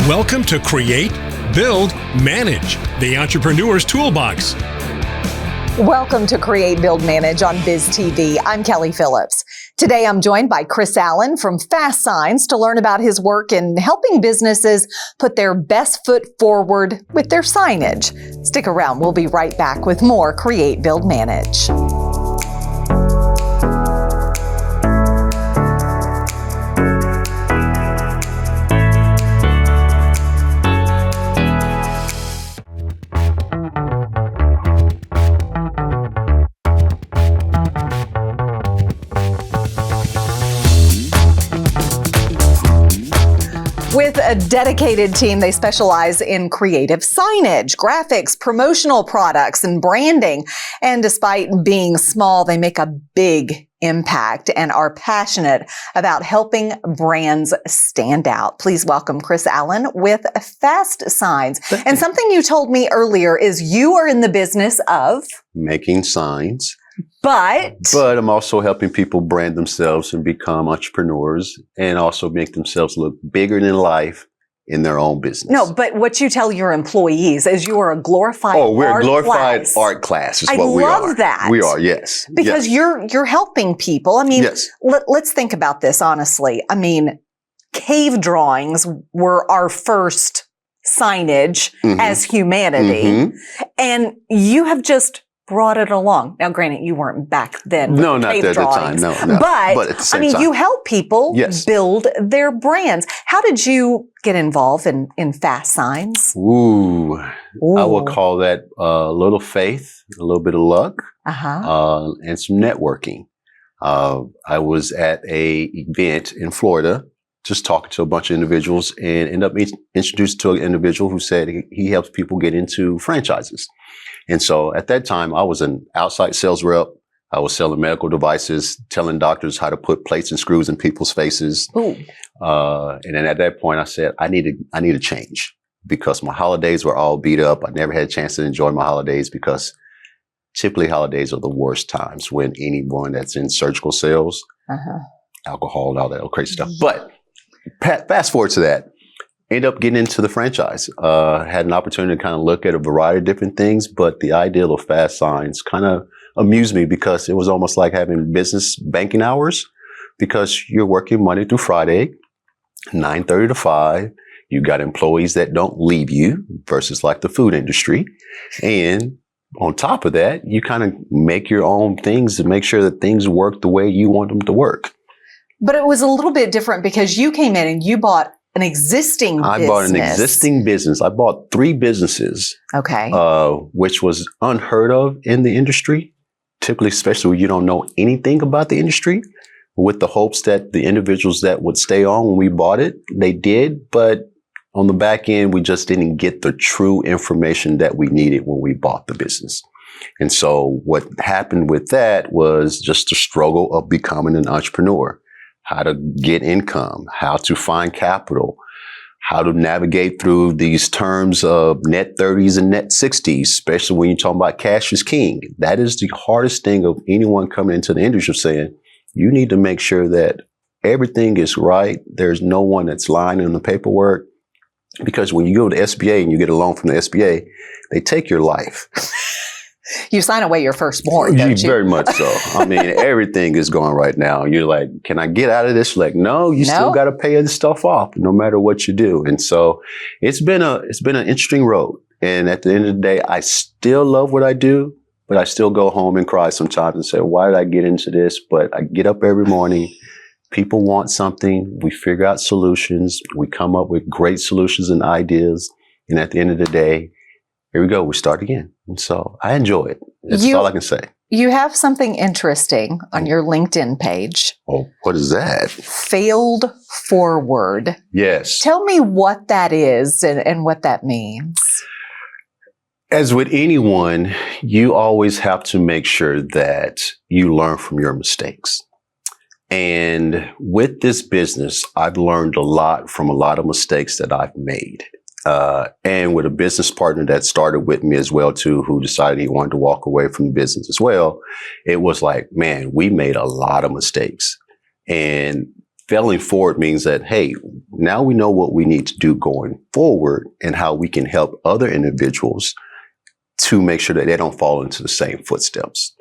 Welcome to Create, Build, Manage, the Entrepreneur's Toolbox. Welcome to Create, Build, Manage on BizTV. I'm Kelli Phillips. Today I'm joined by Chris Allen from Fast Signs to learn about his work in helping businesses put their best foot forward with their signage. Stick around, we'll be right back with more Create, Build, Manage. With a dedicated team, they specialize in creative signage, graphics, promotional products, and branding. And despite being small, they make a big impact and are passionate about helping brands stand out. Please welcome Chris Allen with Fast Signs. And something you told me earlier is you are in the business of making signs. But I'm also helping people brand themselves and become entrepreneurs and also make themselves look bigger than life in their own business. No, but what you tell your employees is you are a glorified we're a glorified class. art class is what we are. I love that. We are, yes. Because yes. you're helping people. I mean, yes. let's think about this honestly. I mean, cave drawings were our first signage as humanity. And you have just brought it along. Now, granted, you weren't back then. With no, the not cave there at the drawings, time. No. But at the same time. you help people build their brands. How did you get involved in Fast Signs? Ooh. I would call that a little faith, a little bit of luck, and some networking. I was at a event in Florida, just talking to a bunch of individuals, and ended up being introduced to an individual who said he helps people get into franchises. And so at that time, I was an outside sales rep. I was selling medical devices, telling doctors how to put plates and screws in people's faces. And then at that point, I said, I need a change because my holidays were all beat up. I never had a chance to enjoy my holidays because typically holidays are the worst times when anyone that's in surgical sales, alcohol and all that crazy stuff. But fast forward to that. Ended up getting into the franchise. Had an opportunity to kind of look at a variety of different things, but the ideal of Fast Signs kind of amused me because it was almost like having business banking hours because you're working Monday through Friday, 9:30 to 5. You got employees that don't leave you versus like the food industry. And on top of that, you kind of make your own things to make sure that things work the way you want them to work. But it was a little bit different because you came in and you bought an existing business. I bought an existing business. I bought 3 businesses. Okay. Which was unheard of in the industry. Typically, especially when you don't know anything about the industry, with the hopes that the individuals that would stay on when we bought it, they did. But on the back end, we just didn't get the true information that we needed when we bought the business. And so what happened with that was just the struggle of becoming an entrepreneur. How to get income, how to find capital, how to navigate through these terms of net 30s and net 60s, especially when you're talking about cash is king. That is the hardest thing of anyone coming into the industry saying, you need to make sure that everything is right. There's no one that's lying in the paperwork. Because when you go to the SBA and you get a loan from the SBA, they take your life. You sign away your firstborn, don't you? Very much so. I mean, everything is going right now. You're like, can I get out of this? Like, no, you still got to pay this stuff off no matter what you do. And so it's been an interesting road. And at the end of the day, I still love what I do, but I still go home and cry sometimes and say, why did I get into this? But I get up every morning. People want something. We figure out solutions. We come up with great solutions and ideas. And at the end of the day, here we go. We start again. And so I enjoy it. That's all I can say. You have something interesting on your LinkedIn page. Oh, what is that? Failed forward. Yes. Tell me what that is and what that means. As with anyone, you always have to make sure that you learn from your mistakes. And with this business, I've learned a lot from a lot of mistakes that I've made. And with a business partner that started with me as well, too, who decided he wanted to walk away from the business as well, it was like, man, we made a lot of mistakes. And failing forward means that, hey, now we know what we need to do going forward and how we can help other individuals to make sure that they don't fall into the same footsteps.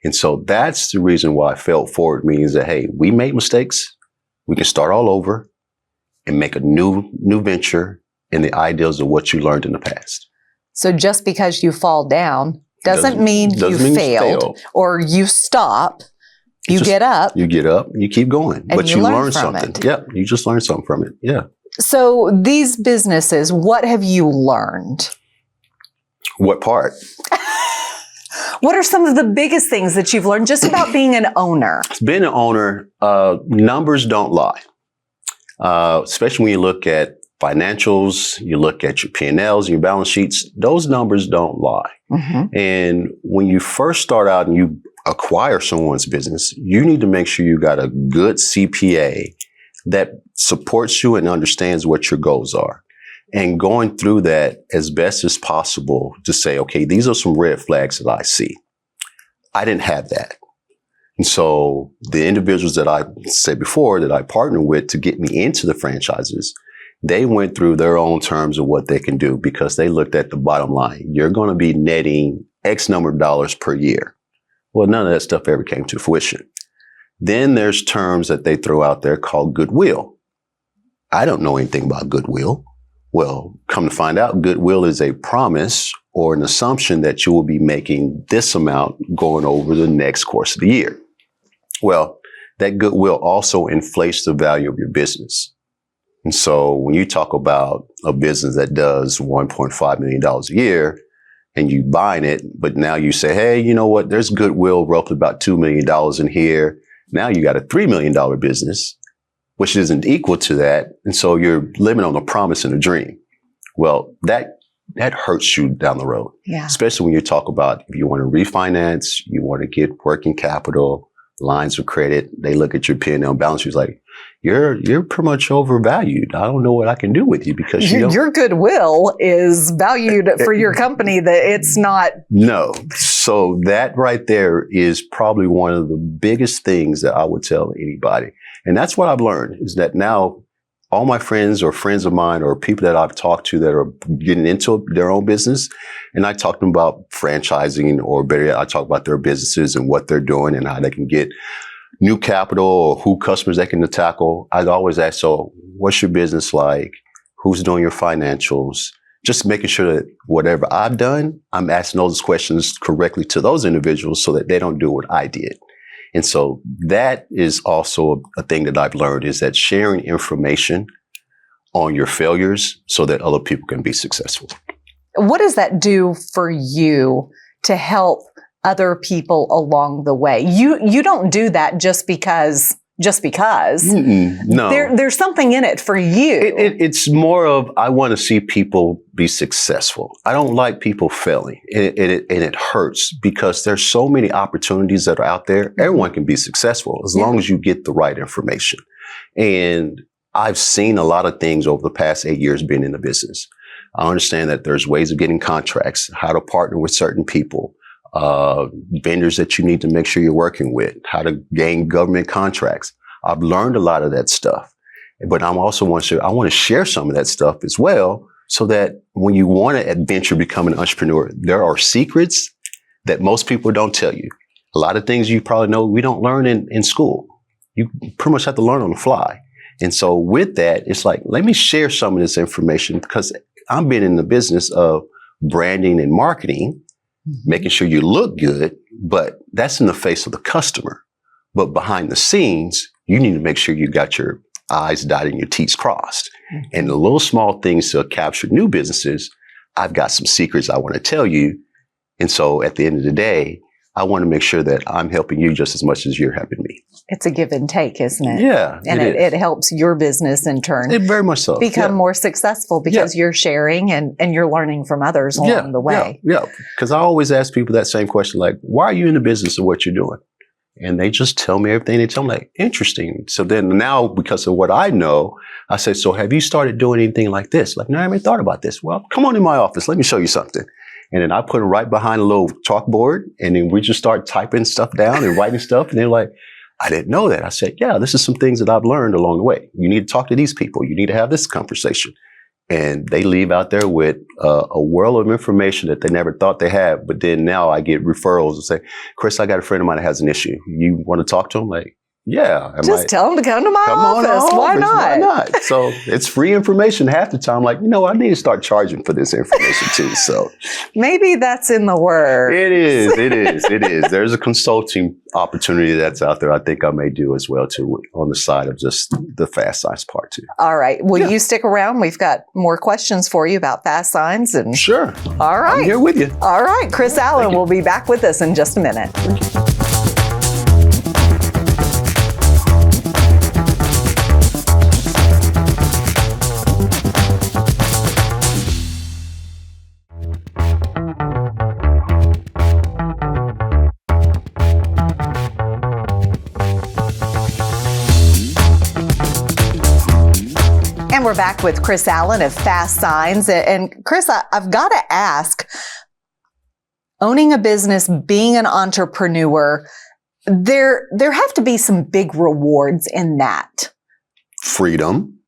And so that's the reason why failed forward means that, hey, we made mistakes. We can start all over and make a new venture in the ideals of what you learned in the past. So just because you fall down doesn't mean you failed or you stop. You get up. You get up, you keep going. But you learn something. Yeah, you just learn something from it. Yeah. So these businesses, what have you learned? What part? What are some of the biggest things that you've learned just about being an owner? Being an owner, numbers don't lie. Especially when you look at financials, you look at your P&Ls, your balance sheets, those numbers don't lie. Mm-hmm. And when you first start out and you acquire someone's business, you need to make sure you got a good CPA that supports you and understands what your goals are. And going through that as best as possible to say, okay, these are some red flags that I see. I didn't have that. And so the individuals that I said before that I partnered with to get me into the franchises, they went through their own terms of what they can do because they looked at the bottom line. You're going to be netting X number of dollars per year. Well, none of that stuff ever came to fruition. Then there's terms that they throw out there called goodwill. I don't know anything about goodwill. Well, come to find out, goodwill is a promise or an assumption that you will be making this amount going over the next course of the year. Well, that goodwill also inflates the value of your business. And so when you talk about a business that does $1.5 million a year and you buying it, but now you say, hey, you know what? There's goodwill roughly about $2 million in here. Now you got a $3 million business, which isn't equal to that. And so you're living on a promise and a dream. Well, that hurts you down the road, especially when you talk about if you want to refinance, you want to get working capital, lines of credit. They look at your P&L balance sheet like, you're pretty much overvalued. I don't know what I can do with you because your goodwill is valued for your company that it's not. No. So that right there is probably one of the biggest things that I would tell anybody. And that's what I've learned is that now all my friends or friends of mine or people that I've talked to that are getting into their own business, and I talk to them about franchising or better yet, I talk about their businesses and what they're doing and how they can get new capital or who customers they can tackle. I'd always ask, so what's your business like? Who's doing your financials? Just making sure that whatever I've done, I'm asking those questions correctly to those individuals so that they don't do what I did. And so that is also a thing that I've learned is that sharing information on your failures so that other people can be successful. What does that do for you to help other people along the way? You don't do that just because. No. There's something in it for you. It's more of, I want to see people be successful. I don't like people failing. And it hurts because there's so many opportunities that are out there. Everyone can be successful as long as you get the right information. And I've seen a lot of things over the past 8 years being in the business. I understand that there's ways of getting contracts, how to partner with certain people, vendors that you need to make sure you're working with, how to gain government contracts. I've learned a lot of that stuff, but I want to share some of that stuff as well so that when you want to adventure, become an entrepreneur, there are secrets that most people don't tell you. A lot of things you probably know we don't learn in school. You pretty much have to learn on the fly. And so with that, it's like, let me share some of this information because I'm been in the business of branding and marketing, making sure you look good, but that's in the face of the customer. But behind the scenes, you need to make sure you got your I's dotted and your T's crossed. Mm-hmm. And the little small things to capture new businesses, I've got some secrets I want to tell you. And so at the end of the day, I want to make sure that I'm helping you just as much as you're helping me. It's a give and take, isn't it? Yeah. And it helps your business in turn. It very much so. Become more successful because you're sharing and you're learning from others along the way. Yeah. Because I always ask people that same question, like, why are you in the business of what you're doing? And they just tell me everything. They tell me, like, interesting. So then now, because of what I know, I say, so have you started doing anything like this? Like, no, I haven't thought about this. Well, come on in my office. Let me show you something. And then I put them right behind a little chalkboard. And then we just start typing stuff down and writing stuff. And they're like, I didn't know that. I said, yeah, this is some things that I've learned along the way. You need to talk to these people. You need to have this conversation. And they leave out there with a world of information that they never thought they had. But then now I get referrals and say, Chris, I got a friend of mine that has an issue. You want to talk to him? Like, yeah. Just tell them to come to my office. Why not? Why not? So it's free information half the time. Like, I need to start charging for this information too. So maybe that's in the word. It is. There's a consulting opportunity that's out there. I think I may do as well too on the side of just the fast signs part too. All right. Will you stick around? We've got more questions for you about fast signs. And sure. All right. I'm here with you. All right. Chris Allen will be back with us in just a minute. And we're back with Chris Allen of Fast Signs. And Chris, I've got to ask, owning a business, being an entrepreneur, there have to be some big rewards in that. Freedom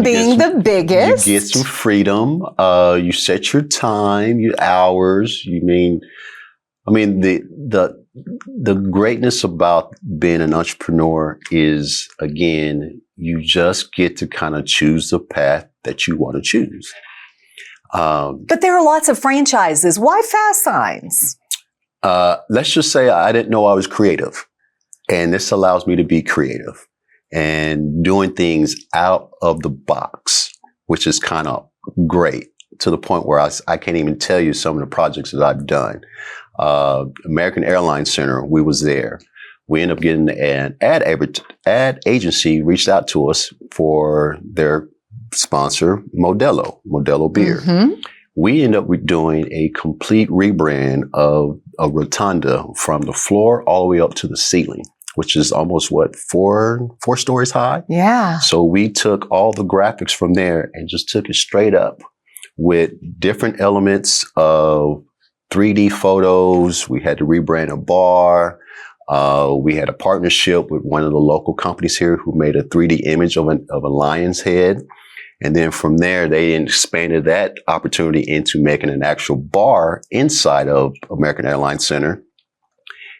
being the biggest. You get some freedom. You set your time, your hours. The greatness about being an entrepreneur is, again, you just get to kind of choose the path that you want to choose. But there are lots of franchises. Why Fast Signs? Let's just say I didn't know I was creative. And this allows me to be creative and doing things out of the box, which is kind of great, to the point where I can't even tell you some of the projects that I've done. American Airlines Center, we was there. We ended up getting an ad agency reached out to us for their sponsor, Modelo beer. Mm-hmm. We ended up doing a complete rebrand of a rotunda from the floor all the way up to the ceiling, which is almost four stories high. Yeah. So we took all the graphics from there and just took it straight up with different elements of 3D photos. We had to rebrand a bar. We had a partnership with one of the local companies here who made a 3D image of a lion's head. And then from there, they expanded that opportunity into making an actual bar inside of American Airlines Center.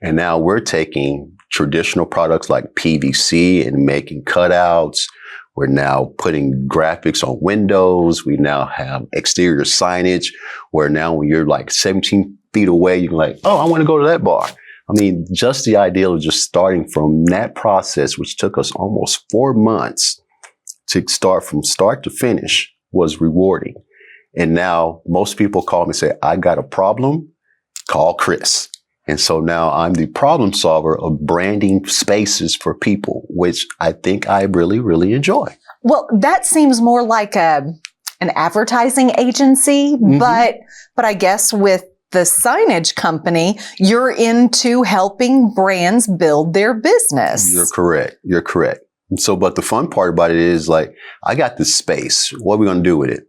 And now we're taking traditional products like PVC and making cutouts. We're now putting graphics on windows. We now have exterior signage where now when you're like 17 feet away, you're like, oh, I want to go to that bar. I mean, just the idea of just starting from that process, which took us almost 4 months to start from start to finish, was rewarding. And now most people call me and say, I got a problem, call Chris. And so now I'm the problem solver of branding spaces for people, which I think I really, really enjoy. Well, that seems more like an advertising agency, mm-hmm. but I guess with the signage company, you're into helping brands build their business. You're correct. So, but the fun part about it is like, I got this space. What are we going to do with it?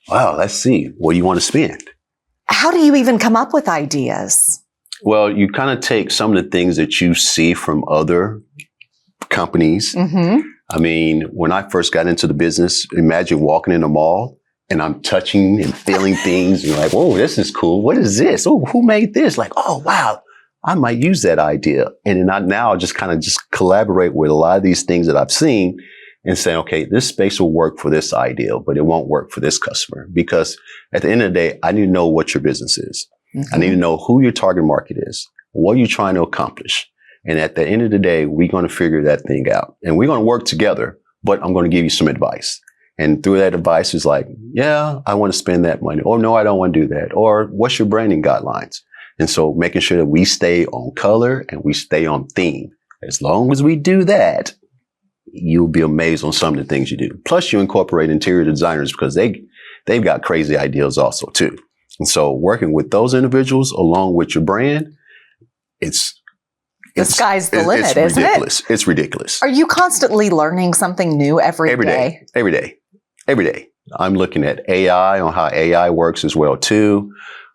Wow, let's see. What do you want to spend? How do you even come up with ideas? Well, you kind of take some of the things that you see from other companies. Mm-hmm. I mean, when I first got into the business, imagine walking in a mall and I'm touching and feeling things. And you're like, whoa, this is cool. What is this? Oh, who made this? Like, oh, wow, I might use that idea. And then I now just kind of just collaborate with a lot of these things that I've seen and say, okay, this space will work for this idea, but it won't work for this customer. Because at the end of the day, I need to know what your business is. Mm-hmm. I need to know who your target market is. What are you trying to accomplish? And at the end of the day, we're going to figure that thing out. And we're going to work together, but I'm going to give you some advice. And through that advice is like, yeah, I want to spend that money. Or no, I don't want to do that. Or what's your branding guidelines? And so making sure that we stay on color and we stay on theme. As long as we do that, you'll be amazed on some of the things you do. Plus you incorporate interior designers because they've got crazy ideas also too. And so working with those individuals along with your brand, the sky's the limit, isn't it? It's ridiculous. Are you constantly learning something new every day? Every day. I'm looking at AI on how AI works as well too.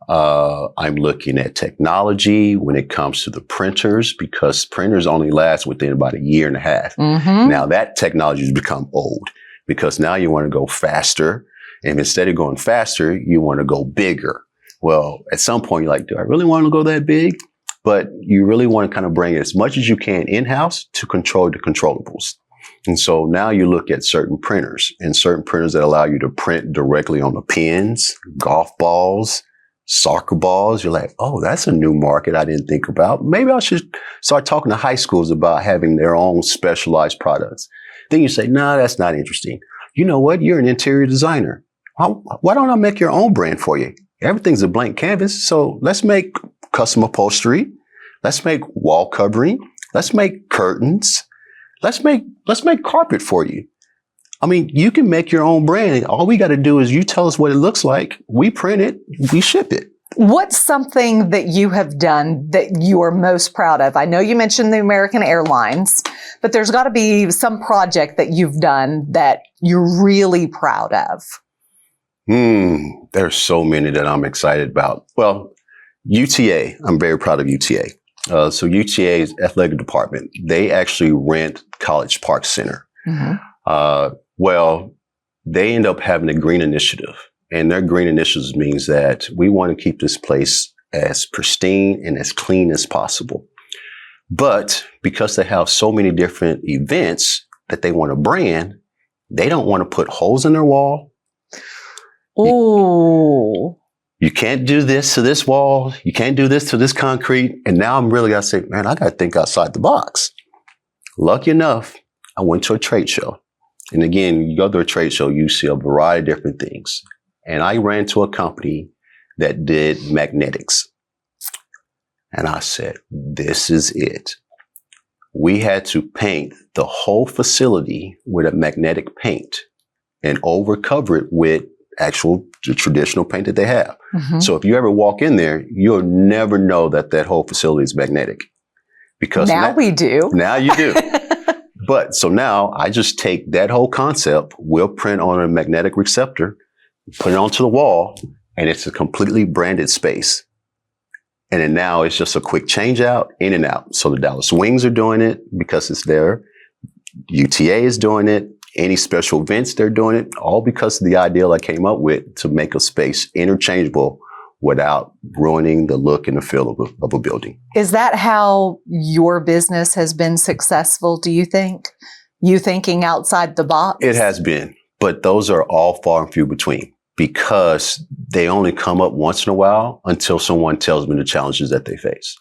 I'm looking at technology when it comes to the printers, because printers only last within about a year and a half. Mm-hmm. Now that technology has become old, because now you want to go faster. And instead of going faster, you want to go bigger. Well, at some point, you're like, do I really want to go that big? But you really want to kind of bring as much as you can in-house to control the controllables. And so now you look at certain printers that allow you to print directly on the pins, golf balls, soccer balls. You're like, oh, that's a new market I didn't think about. Maybe I should start talking to high schools about having their own specialized products. Then you say, no, that's not interesting. You know what? You're an interior designer. Why don't I make your own brand for you? Everything's a blank canvas. So let's make custom upholstery. Let's make wall covering. Let's make curtains. Let's make carpet for you. I mean, you can make your own brand. All we got to do is you tell us what it looks like. We print it. We ship it. What's something that you have done that you are most proud of? I know you mentioned the American Airlines, but there's got to be some project that you've done that you're really proud of. There's so many that I'm excited about. Well, UTA, I'm very proud of UTA. So UTA's athletic department, they actually rent College Park Center. Mm-hmm. Well, they end up having a green initiative, and their green initiative means that we want to keep this place as pristine and as clean as possible. But because they have so many different events that they want to brand, they don't want to put holes in their wall. Ooh. You can't do this to this wall. You can't do this to this concrete. And now I'm really got to say, man, I got to think outside the box. Lucky enough, I went to a trade show. And again, you go to a trade show, you see a variety of different things. And I ran to a company that did magnetics. And I said, this is it. We had to paint the whole facility with a magnetic paint and overcover it with the traditional paint that they have. Mm-hmm. So if you ever walk in there, you'll never know that whole facility is magnetic. Because now we do. Now you do. But so now I just take that whole concept, we'll print on a magnetic receptor, put it onto the wall, and it's a completely branded space. And then now it's just a quick change out, in and out. So the Dallas Wings are doing it because it's there. UTA is doing it. Any special events, they're doing it, all because of the ideal I came up with to make a space interchangeable without ruining the look and the feel of a building. Is that how your business has been successful, do you think? You thinking outside the box? It has been, but those are all far and few between because they only come up once in a while until someone tells me the challenges that they face.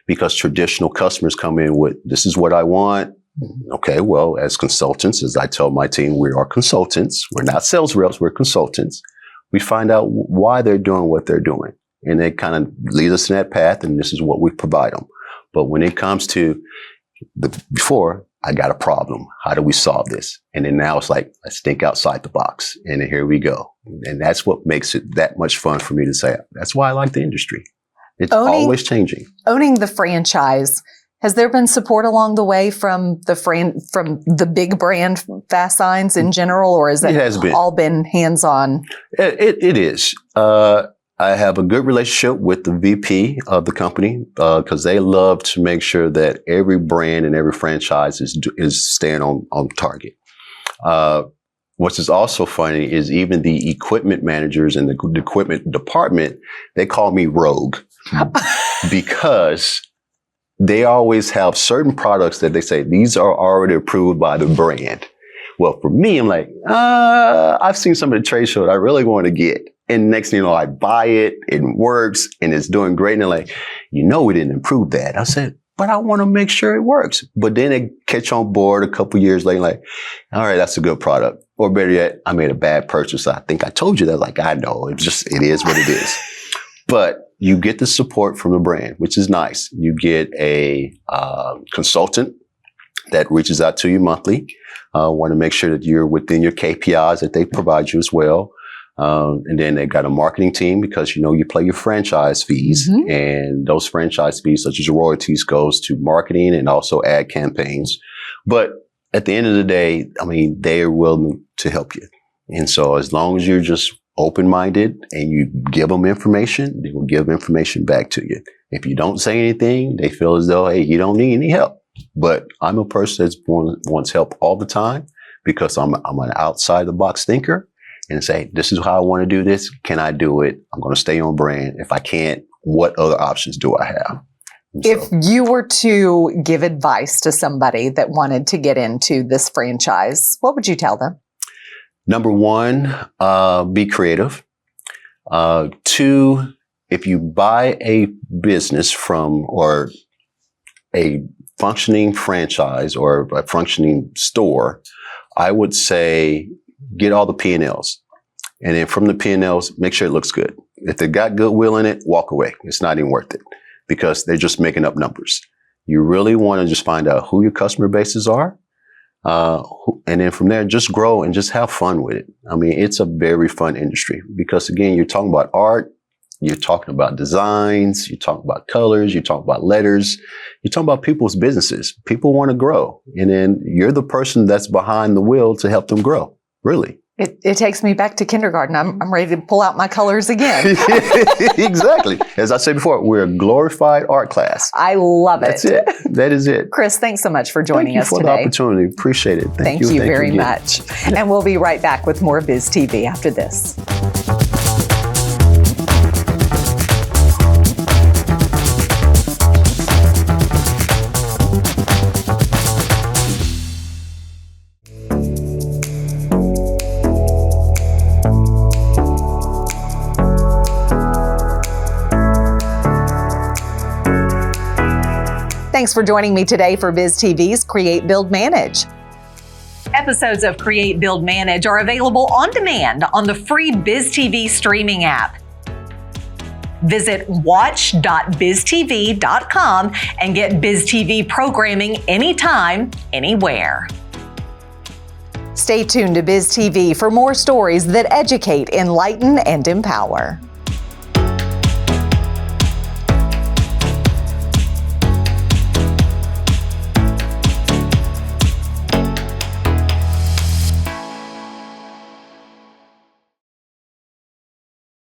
Because traditional customers come in with, this is what I want. Okay, well, as consultants, as I tell my team, we are consultants. We're not sales reps, we're consultants. We find out why they're doing what they're doing. And they kind of lead us in that path, and this is what we provide them. But when it comes to before, I got a problem. How do we solve this? And then now it's like, let's think outside the box. And then here we go. And that's what makes it that much fun for me to say. That's why I like the industry. It's always changing. Owning the franchise. Has there been support along the way from the big brand Fast Signs in general, or has it all been hands-on? It is. I have a good relationship with the VP of the company because they love to make sure that every brand and every franchise is staying on target. What is also funny is even the equipment managers and the equipment department, they call me Rogue because they always have certain products that they say, these are already approved by the brand. Well, for me, I'm like, I've seen some of the trade shows I really want to get. And next thing you know, I buy it, it works, and it's doing great. And they're like, we didn't improve that. I said, but I want to make sure it works. But then they catch on board a couple years later, like, all right, that's a good product. Or better yet, I made a bad purchase. I think I told you that. Like, I know, it is what it is. But you get the support from the brand, which is nice. You get a consultant that reaches out to you monthly. Want to make sure that you're within your KPIs that they provide you as well. And then they got a marketing team because, you pay your franchise fees. Mm-hmm. And those franchise fees, such as royalties, goes to marketing and also ad campaigns. But at the end of the day, they're willing to help you. And so as long as you're just open-minded and you give them information, they will give information back to you. If you don't say anything, they feel as though, hey, you don't need any help. But I'm a person that wants help all the time because I'm an outside-the-box thinker and say, this is how I want to do this. Can I do it? I'm going to stay on brand. If I can't, what other options do I have? If you were to give advice to somebody that wanted to get into this franchise, what would you tell them? Number one, be creative. Two, if you buy a business from or a functioning franchise or a functioning store, I would say get all the P&Ls. And then from the P&Ls, make sure it looks good. If they got goodwill in it, walk away. It's not even worth it because they're just making up numbers. You really want to just find out who your customer bases are. And then from there, just grow and just have fun with it. I mean, it's a very fun industry because, again, you're talking about art, you're talking about designs, you're talking about colors, you're talking about letters, you're talking about people's businesses. People want to grow. And then you're the person that's behind the wheel to help them grow, really. It takes me back to kindergarten. I'm ready to pull out my colors again. Exactly. As I said before, we're a glorified art class. I love it. That's it. That is it. Chris, thanks so much for joining us today. Thank you for the opportunity. Appreciate it. Thank you very much. And we'll be right back with more BizTV after this. Thanks for joining me today for BizTV's Create, Build, Manage. Episodes of Create, Build, Manage are available on demand on the free BizTV streaming app. Visit watch.biztv.com and get BizTV programming anytime, anywhere. Stay tuned to BizTV for more stories that educate, enlighten, and empower.